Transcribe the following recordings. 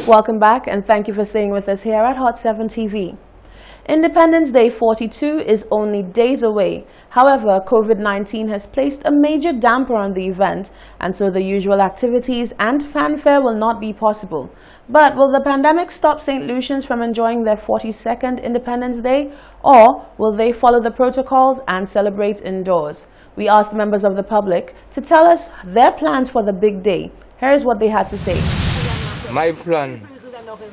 Welcome back and thank you for staying with us here at Hot 7 TV. Independence Day 42 is only days away. However, COVID-19 has placed a major damper on the event, and so the usual activities and fanfare will not be possible. But will the pandemic stop St. Lucians from enjoying their 42nd Independence Day, or will they follow the protocols and celebrate indoors? We asked members of the public to tell us their plans for the big day. Here's what they had to say. My plan,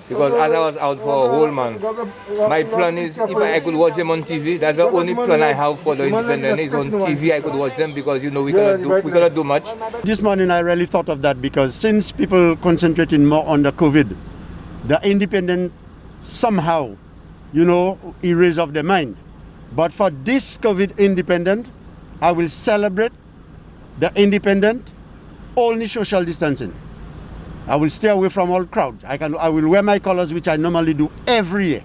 because as I was out for a whole month, my plan is if I could watch them on TV. That's the only plan I have for the Independence Day. On TV I could watch them because we cannot do much. This morning I really thought of that because since people concentrating more on the COVID, the independent somehow, erase off their mind. But for this COVID independent, I will celebrate the independent, only social distancing. I will stay away from all crowds. I will wear my colors, which I normally do every year,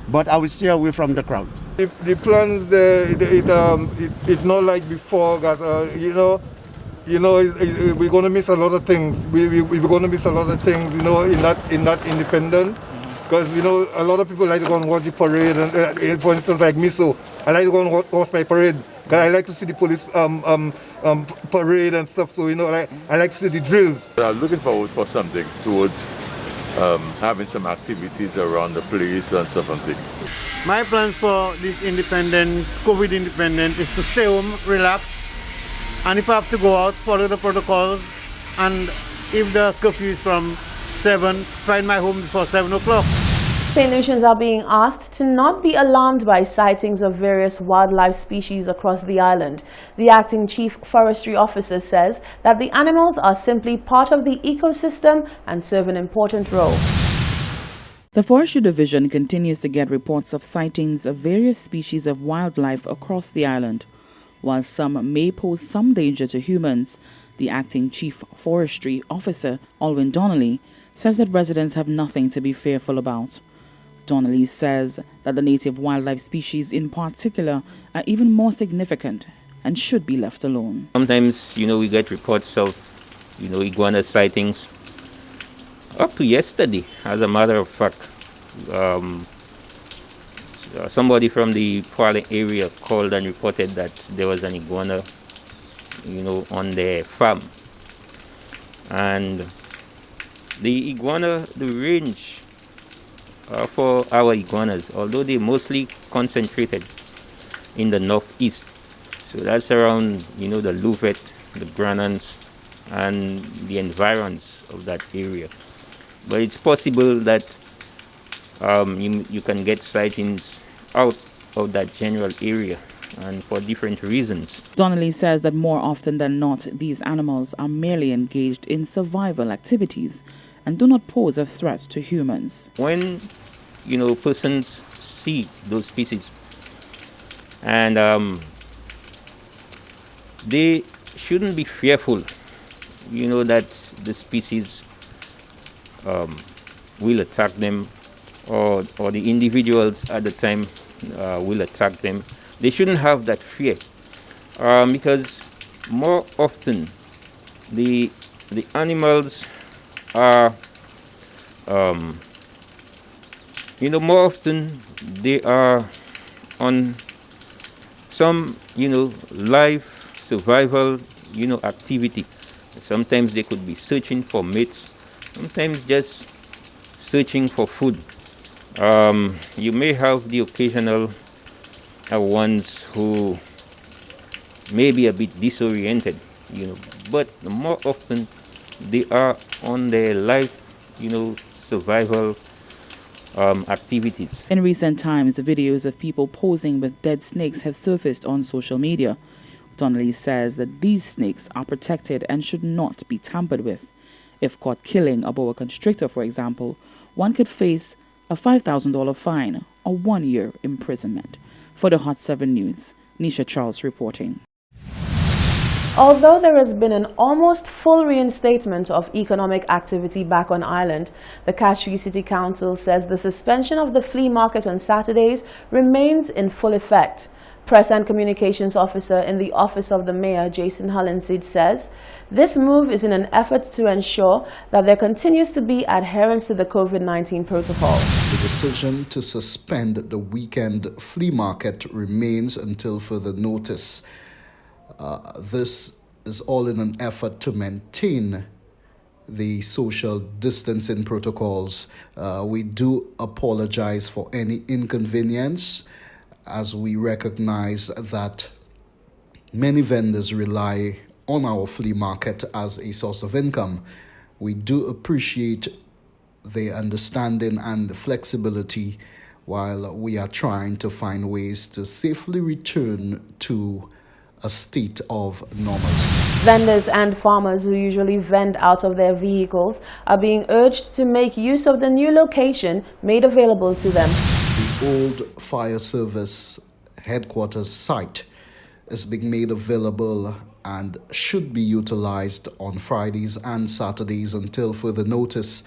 but I will stay away from the crowd. The plans, it's not like before, guys. We're going to miss a lot of things. We're going to miss a lot of things, in that independent. Because, a lot of people like to go and watch the parade. And, for instance, like me, so I like to go and watch my parade. Because I like to see the police parade and stuff. So, I like to see the drills. I'm looking forward for something towards having some activities around the place and stuff and things. My plans for this COVID independent, is to stay home, relax, and if I have to go out, follow the protocols, and if the curfew is from 7, find my home before 7 o'clock. St. Lucians are being asked to not be alarmed by sightings of various wildlife species across the island. The acting chief forestry officer says that the animals are simply part of the ecosystem and serve an important role. The Forestry Division continues to get reports of sightings of various species of wildlife across the island. While some may pose some danger to humans, the acting chief forestry officer, Alwyn Donnelly, says that residents have nothing to be fearful about. Donnelly says that the native wildlife species in particular are even more significant and should be left alone. Sometimes, we get reports of, iguana sightings. Up to yesterday, as a matter of fact, somebody from the Poale area called and reported that there was an iguana, on their farm. And the iguana, the range for our iguanas, although they mostly concentrated in the northeast. So that's around, the Louvet, the Granans, and the environs of that area. But it's possible that you can get sightings out of that general area, and for different reasons. Donnelly says that more often than not, these animals are merely engaged in survival activities and do not pose a threat to humans. When, persons see those species, and they shouldn't be fearful, that the species will attack them, or the individuals at the time will attack them. They shouldn't have that fear, because more often the animals are, more often they are on some, life survival, activity. Sometimes they could be searching for mates, sometimes just searching for food. You may have the occasional ones who may be a bit disoriented, but more often they are on their life, survival activities. In recent times, videos of people posing with dead snakes have surfaced on social media. Donnelly says that these snakes are protected and should not be tampered with. If caught killing a boa constrictor, for example, one could face a $5,000 fine or 1 year imprisonment. For the Hot 7 News, Nisha Charles reporting. Although there has been an almost full reinstatement of economic activity back on island, the Castries City Council says the suspension of the flea market on Saturdays remains in full effect. Press and Communications Officer in the Office of the Mayor, Jason Hollinseed, says this move is in an effort to ensure that there continues to be adherence to the COVID-19 protocol. The decision to suspend the weekend flea market remains until further notice. This is all in an effort to maintain the social distancing protocols. We do apologize for any inconvenience, as we recognize that many vendors rely on our flea market as a source of income. We do appreciate the understanding and the flexibility while we are trying to find ways to safely return to a state of normalcy. Vendors and farmers who usually vend out of their vehicles are being urged to make use of the new location made available to them. The old fire service headquarters site is being made available and should be utilized on Fridays and Saturdays until further notice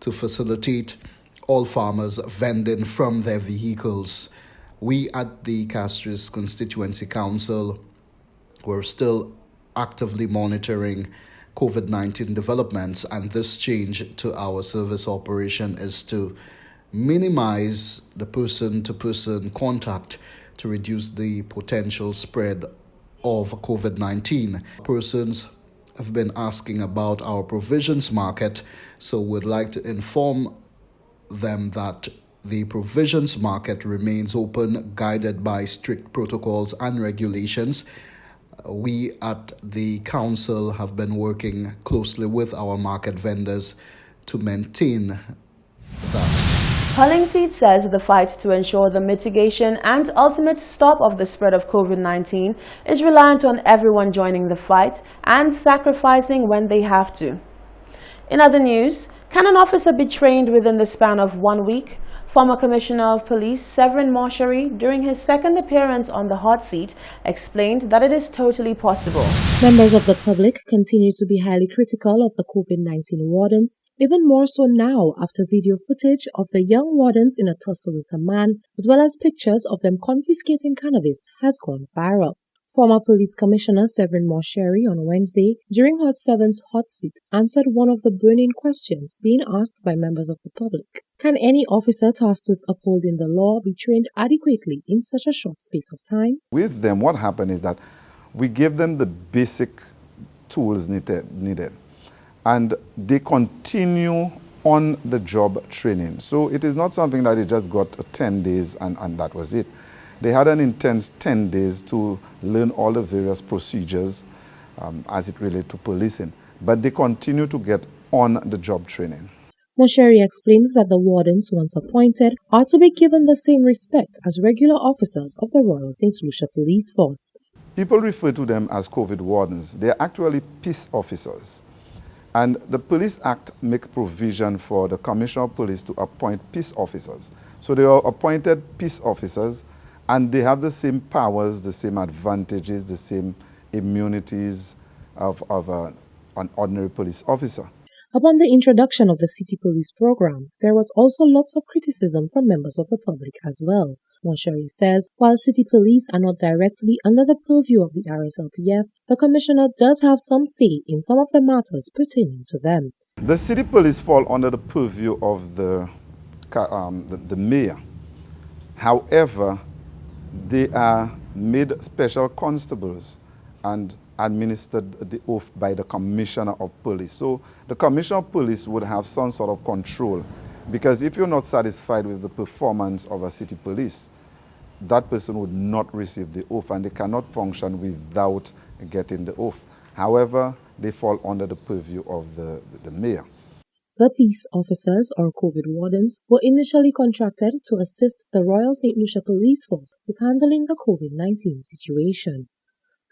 to facilitate all farmers vending from their vehicles. We at the Castries Constituency Council were still actively monitoring COVID-19 developments, and this change to our service operation is to minimize the person-to-person contact to reduce the potential spread of COVID-19. Persons have been asking about our provisions market, so we'd like to inform them that the provisions market remains open, guided by strict protocols and regulations. We at the council have been working closely with our market vendors to maintain that. Hollinseed says the fight to ensure the mitigation and ultimate stop of the spread of COVID-19 is reliant on everyone joining the fight and sacrificing when they have to. In other news, can an officer be trained within the span of 1 week? Former Commissioner of Police Severin Mosheri, during his second appearance on the hot seat, explained that it is totally possible. Members of the public continue to be highly critical of the COVID-19 wardens, even more so now after video footage of the young wardens in a tussle with a man, as well as pictures of them confiscating cannabis, has gone viral. Former Police Commissioner Severin Mosheri on Wednesday, during Hot 7's hot seat, answered one of the burning questions being asked by members of the public. Can any officer tasked with upholding the law be trained adequately in such a short space of time? With them, what happened is that we give them the basic tools needed, and they continue on the job training. So it is not something that they just got 10 days and that was it. They had an intense 10 days to learn all the various procedures as it relates to policing, but they continue to get on the job training. Mosheri explains that the wardens, once appointed, are to be given the same respect as regular officers of the Royal St. Lucia Police Force. People refer to them as COVID wardens. They are actually peace officers. And the Police Act makes provision for the Commissioner of Police to appoint peace officers. So they are appointed peace officers, and they have the same powers, the same advantages, the same immunities of an ordinary police officer. Upon the introduction of the City Police program, there was also lots of criticism from members of the public as well. Mosheri says, while City Police are not directly under the purview of the RSLPF, the Commissioner does have some say in some of the matters pertaining to them. The City Police fall under the purview of the Mayor. However, they are made special constables and administered the oath by the Commissioner of Police. So the Commissioner of Police would have some sort of control, because if you're not satisfied with the performance of a city police, that person would not receive the oath, and they cannot function without getting the oath. However, they fall under the purview of the Mayor. The peace officers, or COVID wardens, were initially contracted to assist the Royal St. Lucia Police Force with handling the COVID-19 situation.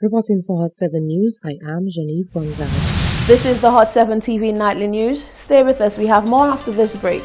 Reporting for Hot 7 News, I am Genevieve Gonzalez. This is the Hot 7 TV Nightly News. Stay with us, we have more after this break.